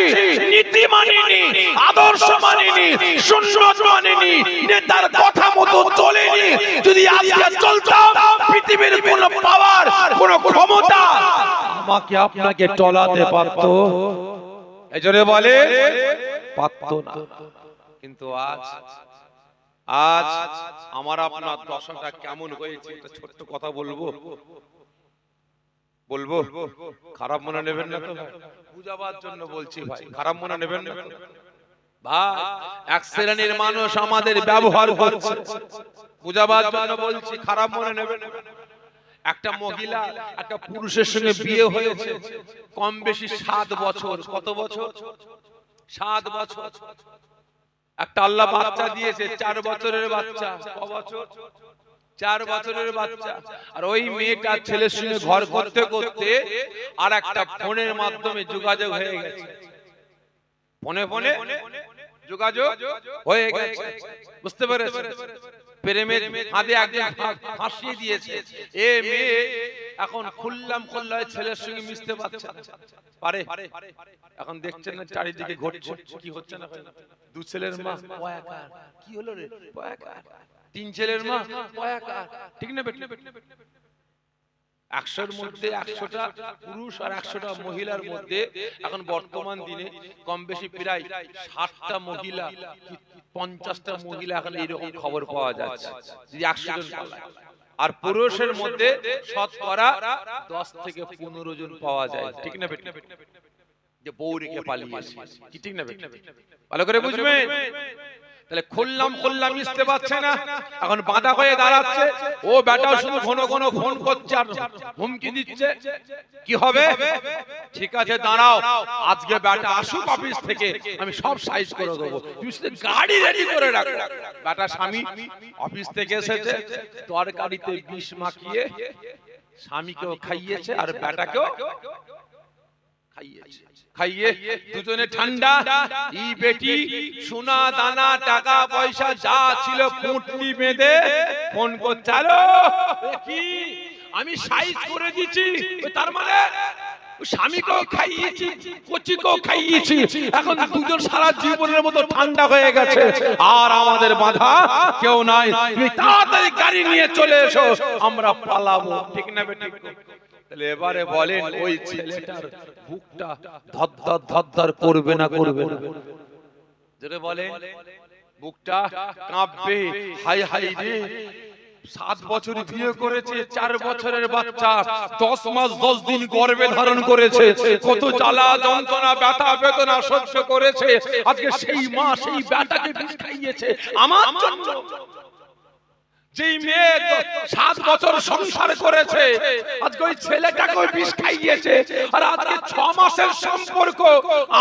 নীতি মানিনি, আদর্শ মানিনি, সুন্নাত মানিনি, নেতার কথা মতো চলেনি। যদি আজকে চলতাম, পৃথিবীর কোন পাওয়ার, কোন ক্ষমতা আমাকে আপনাকে টলাতে পারতো? এজন্য বলে পারতো না। কিন্তু আজ আমার আপনার দশাটা কেমন হয়েছে, একটা ছোট্ট কথা বলবো। খারাপ মনে নেবেন না তো? বুঝাবার জন্য বলছি ভাই, খারাপ মনে নেবেন না ভাই। এক শ্রেণীর মানুষ আমাদের ব্যবহার করছে, বুঝাবার জন্য বলছি, খারাপ মনে নেবেন না। একটা মহিলা একটা পুরুষের সঙ্গে বিয়ে হয়েছে, কম বেশি 7 বছর। কত বছর? 7 বছর। একটা আল্লাহ বাচ্চা দিয়েছে, 4 বছরের বাচ্চা। ক বছর? 4 বছরের বাচ্চা। আর ওই মেয়েটা ছেলের সঙ্গে ঘর করতে করতে আর একটা ফোনের মাধ্যমে যোগাযোগ হয়ে গেছে, ফোনে ফোনে যোগাযোগ হয়ে গেছে, বুঝতে পেরেছেন? প্রেমের ফাঁদে একজন ফাঁসিয়ে দিয়েছে। এ মেয়ে এখন খুললাম ছেলের সঙ্গে মিশতে পারছে না, পারে? এখন দেখছেন না চারিদিকে ঘটছে, কি হচ্ছে না? 2 ছেলের মা পয়াকার, কি হলো রে পয়াকার, 3 ছেলের মা পয়াকার, ঠিক না বেটি? 100-র মধ্যে 100টা পুরুষ আর 100টা মহিলার মধ্যে এখন বর্তমান দিনে কম বেশি প্রায় 60টা মহিলা কি 50টা মহিলা এখন এরকম খবর পাওয়া যাচ্ছে যদি 100 জন পালায়। আর পুরুষের মধ্যে শতকরা 10 থেকে 15 জন পাওয়া যায়। ঠিক না বেটা? যে বউ রেখে পালিয়েছে, কি ঠিক না বেটা? ভালো করে বুঝবেন। তাহলে খুললাম মিশতে পারছে না, এখন বাঁধা হয়ে দাঁড়াচ্ছে। ও বেটা শুধু ঘন ঘন ফোন করছে আর হুমকি দিচ্ছে। কি হবে? ঠিক আছে দাঁড়াও, আজকে বেটা আসুক অফিস থেকে, আমি সব সাইজ করে দেবো, তুই শুধু গাড়ি রেডি করে রাখ। বেটা স্বামী অফিস থেকে এসেছে, তরকারিতে বিষ মাখিয়ে স্বামীকেও খাইয়েছে আর বেটাকেও খাইয়ে দুজনে ঠান্ডা। ই বেটি সোনা দানা টাকা পয়সা যা ছিল পুঁটলি বেঁধে ফোন করছে, হ্যালো কি আমি সাইজ করে দিচ্ছি, তার মানে স্বামীকেও খাইয়েছি কচিকেও খাইয়েছি, এখন দুজন সারা জীবনের মতো ঠান্ডা হয়ে গেছে আর আমাদের বাধা কেউ নাই। তুমি তাড়াতাড়ি গাড়ি নিয়ে চলে এসো, আমরা পালাবো। ঠিক না বেটি? তাহলে এবারে বলেন ওই ছেলেটার বুকটা ধর ধর করবে না করবে না? যেটা বলেন বুকটা কাঁপবে। হাই হাই রে, 7 বছর বিয়ে করেছে, 4 বছরের বাচ্চা, 10 মাস 10 দিন গর্ভে ধারণ করেছে, কত জ্বালা যন্ত্রণা ব্যথা বেদনা সহ্য করেছে, আজকে সেই মা সেই বেটাকে বিষ খাইয়েছে আমার জন্য। যেই মেয়ে 7 বছর সংসার করেছে, আজকে ওই ছেলেটাকে বিষ খাইয়েছে, আর আজকে 6 মাসের সম্পর্ক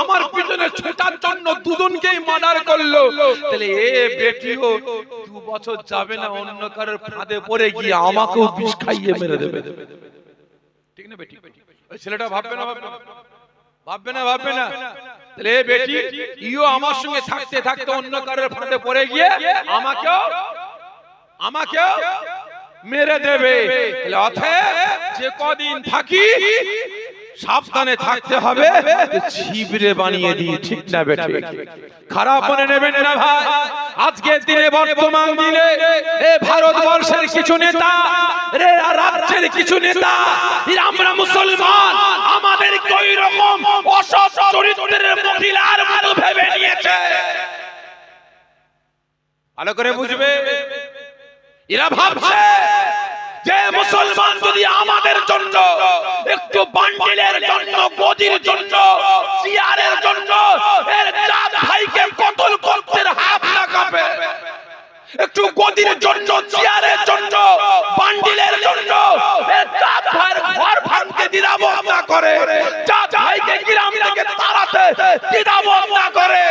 আমার পিছনে ছোটার জন্য দুজনকেই মার্ডার করলো। তাহলে এ বেটিও 2 বছর যাবে না অন্য কারোর ফাঁদে পড়ে গিয়ে আমাকেও বিষ খাইয়ে মেরে দেবে। ঠিক না বেটি? ওই ছেলেটা ভাববে না ভাববে না? তাহলে এ বেটি ইও আমার সঙ্গে থাকতে থাকতে অন্য কারোর ফাঁদে পড়ে গিয়ে আমাকেও মেরে দেবে। অতএব যে কদিন থাকি সাবধানে থাকতে হবে, ছিবড়ে বানিয়ে দিয়ে। ঠিক না বেটি? খারাপ মনে নেবেন না ভাই। আজকের দিনে বর্তমান দিনে এই ভারতবর্ষের কিছু নেতা, রাজ্যের কিছু নেতা, আমরা মুসলমান, আমাদের কই রকম অসৎ চরিত্রের মহিলার মতো ভেবে নিয়েছে। ভালো করে বুঝবে, এরা ভাবছে যে মুসলমান যদি আমাদের জন্য একটু বান্ডিলের জন্য, গদির জন্য, চেয়ারের জন্য এর জাত ভাইকে কতল করতে হাত না কাঁপে, একটু গদির জন্য, চেয়ারের জন্য, বান্ডিলের জন্য এর জাত ভাইয়ের ঘর ভাঙতে দ্বিধাবোধ না করে, জাত ভাইকে গ্রাম থেকে তাড়াতে দ্বিধাবোধ না করে,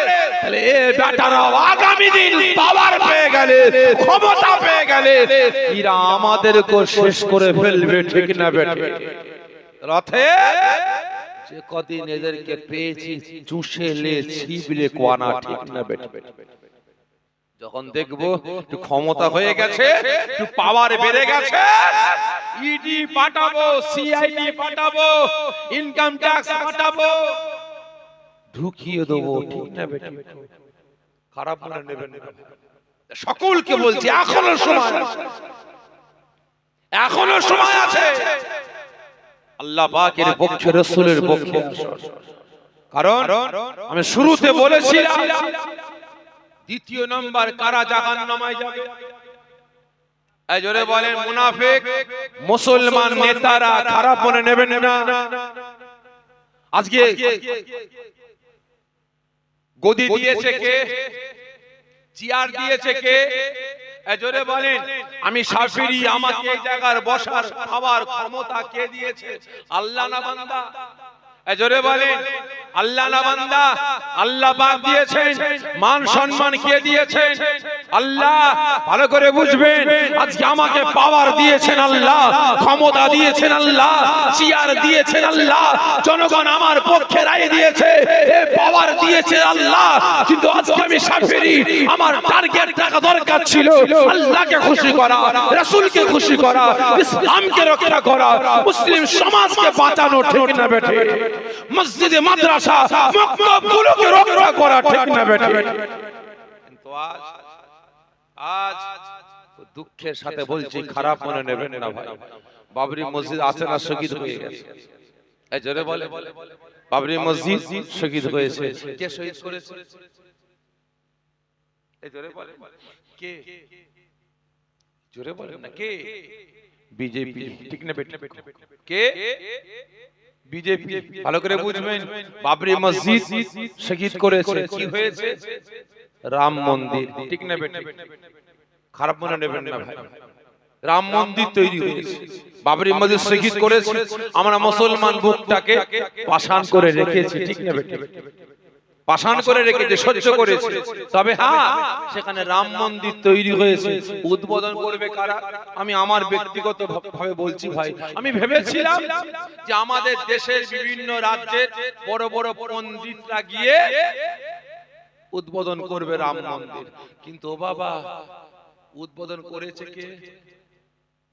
তাহলে এ বেটারা আগামী দিন পাওয়ার পেয়ে গেলে, ক্ষমতা পেয়ে গেলে এরা আমাদেরকে শেষ করে ফেলবে। ঠিক না বেটি? রথে যে কদিন এদেরকে পেয়েছি চুষে লে ছিবলে কোয়ানা। ঠিক না বেটি? যখন দেখবো একটু ক্ষমতা হয়ে গেছে, একটু পাওয়ার বেড়ে গেছে, ইডি পাঠাবো, সিআইডি পাঠাবো, ইনকাম ট্যাক্স পাঠাবো, ঢুকিয়ে দেবো। ঠিক না বেটি? খারাপ মনে নেবেন না। সকলকে বলছি এখনো সময় আছে, এখনো সময় আছে। আল্লাহ পাকের পক্ষে, রাসূলের পক্ষে। কারণ আমি শুরুতে বলেছিলাম দ্বিতীয় নম্বর কারা জাহান্নামে যাবে? এই জোরে বলেন মুনাফিক মুসলমান নেতারা। খারাপ মনে নেবেন না। আজকে গদি দিয়েছে কে? চেয়ার দিয়েছে কে? এই জোরে বলেন। আমি শাফিঈ, আমাকে এই জায়গার বসার খাওয়ার ক্ষমতা কে দিয়েছে? আল্লাহ না বান্দা? এই জোরে বলেন আল্লাহ না বান্দা? আল্লাহ পাক দিয়েছেন। মান সম্মান কে দিয়েছেন? আল্লাহ। ভালো করে বুঝবেন, আজকে আমাকে পাওয়ার দিয়েছেন আল্লাহ, ক্ষমতা দিয়েছেন আল্লাহ, চেয়ার দিয়েছেন আল্লাহ, জনগণ আমার পক্ষে রায় দিয়েছে, এই পাওয়ার দিয়েছে আল্লাহ। কিন্তু আজকে আমি শাফিঈ, আমার টার্গেট থাকা দরকার ছিল আল্লাহকে খুশি করা, রাসূলকে খুশি করা, ইসলামকে রক্ষা করা, মুসলিম সমাজকে বাঁচানো। ঠিক না বেটি? মসজিদে মাদ্রাসা মক্তবগুলোকে রক্ষা করা। ঠিক না বেটি? কিন্তু আজ দুঃখের সাথে বলছি, খারাপ মনে নেবেন না ভাই, বাবরি মসজিদ আছে না শহীদ হয়ে গেছে? এই জোরে বলে, বাবরি মসজিদ শহীদ হয়েছে। কে শহীদ করেছে? এই জোরে বলে, কে? জোরে বলেন না, কে? বিজেপি। ঠিক না বেটা? কে? বিজেপি। ভালো করে বুঝবেন, বাবরি মসজিদ শহীদ করেছে। কি হয়েছে? রাম মন্দির। ঠিক না বেটা? খারাপ মনে নেবেন না ভাই, রাম মন্দির তৈরি হয়েছে, বাবরি মসজিদ শহীদ করেছে। আমরা মুসলমান বুকটাকে পাষাণ করে রেখেছি। ঠিক না বেটা? পাষাণ করে রেখেছে, সহ্য করেছে। তবে হ্যাঁ, সেখানে রাম মন্দির তৈরি হয়েছে। উদ্বোধন করবে কারা? আমি আমার ব্যক্তিগত ভাবে বলছি ভাই, আমি ভেবেছিলাম যে আমাদের দেশের বিভিন্ন রাজ্যের বড় বড় পণ্ডিতরা গিয়ে উদ্বোধন করবে রাম মন্দির, কিন্তু ও বাবা, উদ্বোধন করেছে কে?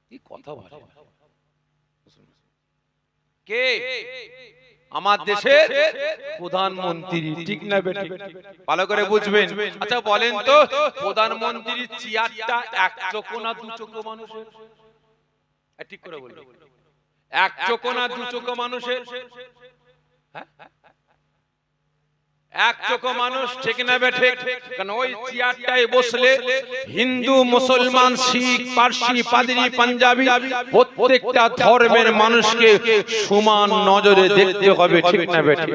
কি কথা বলে, কে? আমার দেশের প্রধানমন্ত্রী। ঠিক না বেটি? ভালো করে বুঝবেন। আচ্ছা বলেন তো, প্রধানমন্ত্রীর চেয়ারটা এক চোখো না দু চোখো মানুষের? ঠিক করে বলুন, এক চোখো না দু চোখো মানুষের? এক চোখো মানুষ। ঠিক না বেঠে? কারণ ওই চেয়ারটায় বসলে হিন্দু, মুসলমান, শিখ, পারসি, পাদ্রী, পাঞ্জাবি প্রত্যেকটা ধর্মের মানুষকে সমান নজরে দেখতে হবে। ঠিক না বেঠে?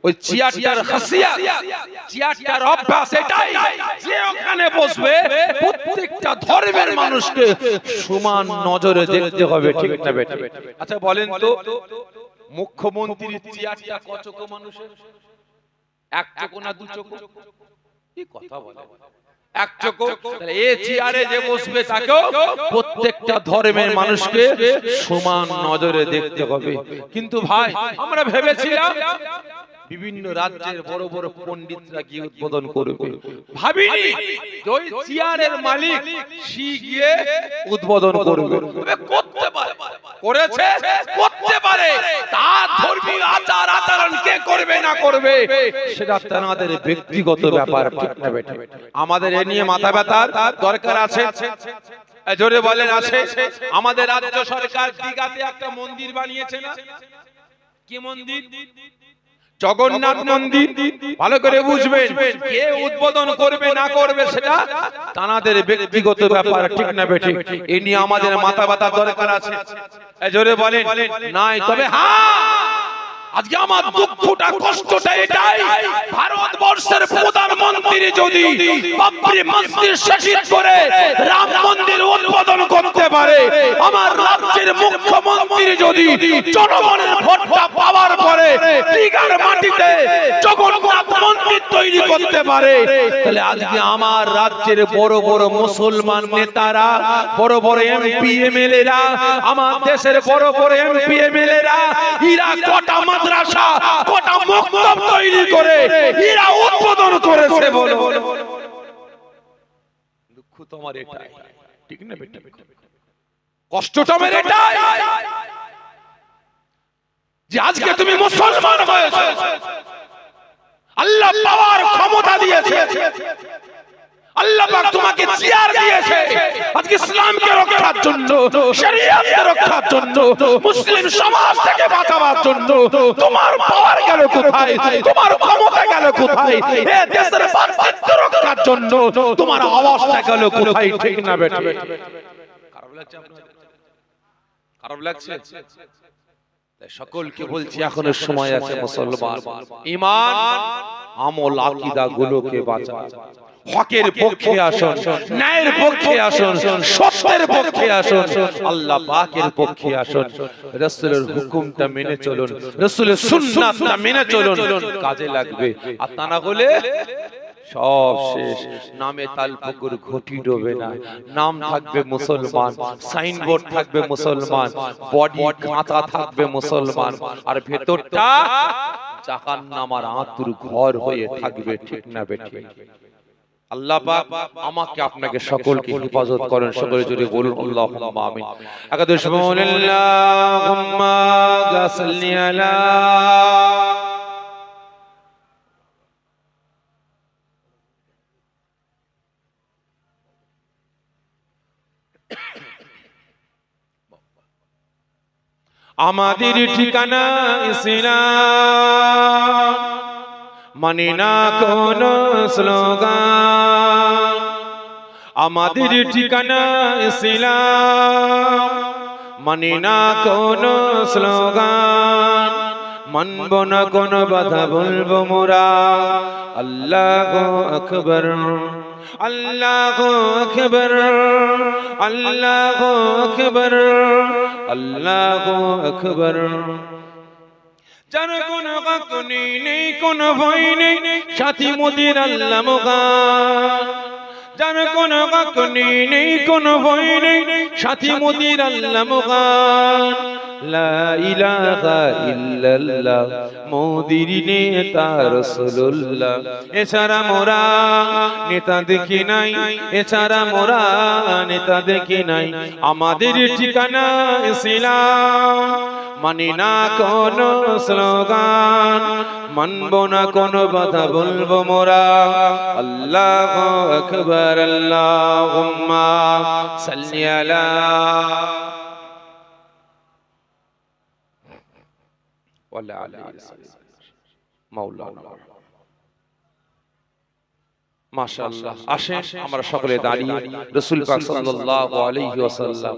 ওই চেয়ারটার খাসিয়াত, চেয়ারটার অভ্যাস এটাই যে ওখানে বসবে প্রত্যেকটা ধর্মের মানুষকে সমান নজরে দেখতে হবে। ঠিক না বেঠে? আচ্ছা বলেন তো, মুখ্যমন্ত্রীর চেয়ারটা ক চোখো মানুষের? এক চোখো না দু চোখো? কি কথা বলে, এক চোখো। তাহলে এই চেয়ারে যে বসবে তাকেও প্রত্যেকটা ধর্মের মানুষকে সমান নজরে দেখতে হবে। কিন্তু ভাই, আমরা ভেবেছিলাম বিভিন্ন রাজ্যের বড় বড় পণ্ডিতরা গিয়ে উদ্বোধন করবে, ভাবিনি ওই চেয়ারের মালিক সে গিয়ে উদ্বোধন করবে। করতে পারে, করেছে, করতে পারে। তার ধর্মীয় আচার আচরণ কে করবে না করবে সেটা তাদের ব্যক্তিগত ব্যাপার। ঠিক না বেটা? আমাদের এ নিয়ে মাথা ব্যথার দরকার আছে? জোরে বলেন, আছে? আমাদের রাজ্য সরকার দীঘাতে একটা মন্দির বানিয়েছে না? কি মন্দির? জগন্নাথ মন্দির। ভালো করে বুঝবেন, কে উদ্বোধন করবে না করবে সেটা তাদের ব্যক্তিগত ব্যাপার। ঠিক না বেঠে? এই নিয়ে আমাদের মাথা ব্যথার দরকার আছে? জোরে বলেন নাই। তবে হ্যাঁ, আজকে আমার দুঃখটা, কষ্টটা এটাই, ভারতবর্ষের প্রধানমন্ত্রী যদি বাবরি মসজিদ শহীদ করে রাম মন্দির উদ্বোধন করতে পারে, আমার রাজ্যের মুখ্যমন্ত্রী যদি জনগণের ভোটটা পাওয়ার পরে দীঘার মাটিতে জগন্নাথ মন্দির তৈরি করতে পারে, তাহলে আজকে আমার রাজ্যের বড় বড় মুসলমান নেতারা, বড় বড় এমপি এমএলএরা, আমার দেশের বড় বড় এমপি এমএলএরা, এরা কটা মাদ্রাসা, কটা মক্তব তৈরি করে এরা উদ্বোধন করেছে। বলো, দুঃখ তোমার এটাই। ঠিক না বেটা? কষ্টটা আমার এটাই যে আজকে তুমি মুসলমান হয়েছো, আল্লাহ পাওয়ার ক্ষমতা দিয়েছে, আল্লাহ পাক তোমাকে চেয়ার দিয়েছে আজকে ইসলামকে রক্ষার জন্য, শরীয়তকে রক্ষার জন্য, মুসলিম সমাজ থেকে বাঁচাবার জন্য। তোমার পাওয়ার গেল কোথায়? তোমার ক্ষমতা গেল কোথায়? এই দেশের বাঁচিত্ব রক্ষার জন্য তোমার আওয়াজটা গেল কোথায়? ঠিক না বেটা? খারাপ লাগছে আপনাদের? খারাপ লাগছে? সকলকে বলছি, এখনো সময় আছে মুসলমান, ঈমান আমল আকীদা গুলোকে বাঁচান, হকের পক্ষে আসুন, ন্যায়ের পক্ষে আসুন, সত্যের পক্ষে আসুন, আল্লাহ পাকের পক্ষে আসুন, রাসূলের হুকুমটা মেনে চলুন, রাসূলের সুন্নাতটা মেনে চলুন, কাজে লাগবে। আর তা না হলে সব শেষ। নামে তালপুকুর ঘটি ডোবে না, নাম থাকবে মুসলমান, সাইনবোর্ড থাকবে মুসলমান, বডি কাঁচা থাকবে মুসলমান, আর ভেতরটা জাহান্নামের আঁতুর ঘর হয়ে থাকবে। ঠিক না বেঠি? আল্লাহ পাক আমাকে আপনাকে সকলকে হেফাজত করেন। সকলে জোরে বলুন আল্লাহুম্মা আমিন। একাদশ আল্লাহুম্মা সাল্লি আলা আমাদের ঠিকানা ইসলাম, মানি না কোন স্লোগান। আমাদের ঠিকানা ইসলাম, মানি না কোন স্লোগান। মানব না কোন বাধা, বলবো মোরা আল্লাহু আকবার, আল্লাহু আকবার, আল্লাহু আকবার, আল্লাহু আকবার। যার কোন কাকুনি নেই, কোন ভয় নেই, সাথী মোদের আল্লাহ মুগান। যার কোন কাকুনি নেই, কোন ভয় নেই, সাথী মোদের আল্লাহ মুগান। লা ইলাহা ইল্লাল্লাহ, মোদের নেতা রাসূলুল্লাহ। এছাড়া মোরা নেতা দেখি নাই, এছাড়া মোরা নেতা দেখি নাই। আমাদের ঠিকানা ইসলাম, মানি না কোন স্লোগান, মানব না কোন বাধা, বলবো মোরা আল্লাহু আকবার। আল্লাহুম্মা সাল্লি আলা ওয়ালা আলি মাওলানা। মাশাআল্লাহ। আসেন আমরা সকলে দাঁড়িয়ে রাসূল পাক সাল্লাল্লাহু আলাইহি ওয়াসাল্লাম